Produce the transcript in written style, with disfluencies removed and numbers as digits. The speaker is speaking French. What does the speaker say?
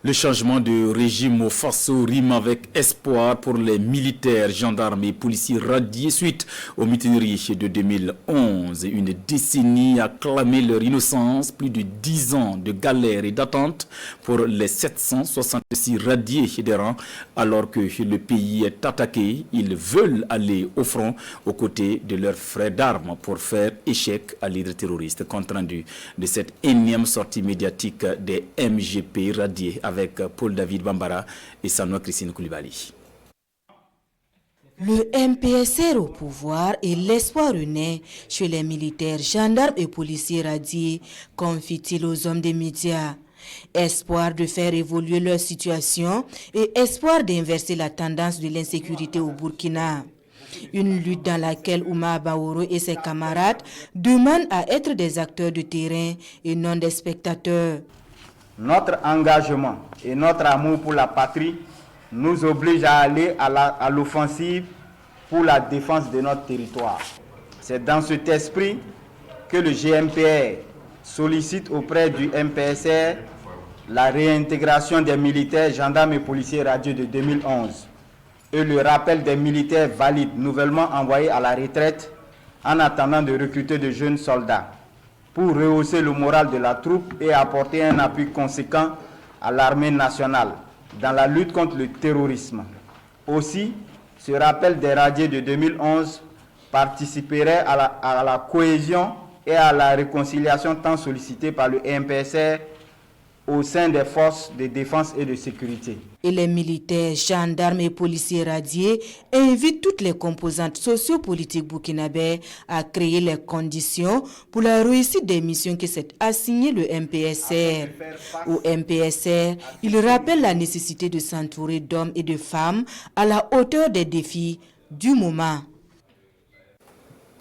Le changement de régime au Faso rime avec espoir pour les militaires, gendarmes et policiers radiés suite aux mutineries de 2011. Une décennie a clamé leur innocence, plus de 10 ans de galère et d'attente pour les 766 radiés des rangs. Alors que le pays est attaqué, ils veulent aller au front aux côtés de leurs frères d'armes pour faire échec à l'hydre terroriste. Compte rendu de cette énième sortie médiatique des MGP radiés avec Paul-David Bambara et Sanoa Christine Koulibaly. Le MPSR au pouvoir et l'espoir renaît chez les militaires, gendarmes et policiers radiés, confie-t-il aux hommes des médias. Espoir de faire évoluer leur situation et espoir d'inverser la tendance de l'insécurité au Burkina. Une lutte dans laquelle Ouma Baoro et ses camarades demandent à être des acteurs de terrain et non des spectateurs. Notre engagement et notre amour pour la patrie nous obligent à aller à l'offensive pour la défense de notre territoire. C'est dans cet esprit que le GMPR sollicite auprès du MPSR la réintégration des militaires, gendarmes et policiers radiés de 2011 et le rappel des militaires valides nouvellement envoyés à la retraite en attendant de recruter de jeunes soldats pour rehausser le moral de la troupe et apporter un appui conséquent à l'armée nationale dans la lutte contre le terrorisme. Aussi, ce rappel des radiés de 2011 participerait à la cohésion et à la réconciliation tant sollicitée par le MPSR au sein des forces de défense et de sécurité. Et les militaires, gendarmes et policiers radiés invitent toutes les composantes sociopolitiques burkinabais à créer les conditions pour la réussite des missions que s'est assigné le MPSR. Au MPSR, il rappelle la nécessité de s'entourer d'hommes et de femmes à la hauteur des défis du moment.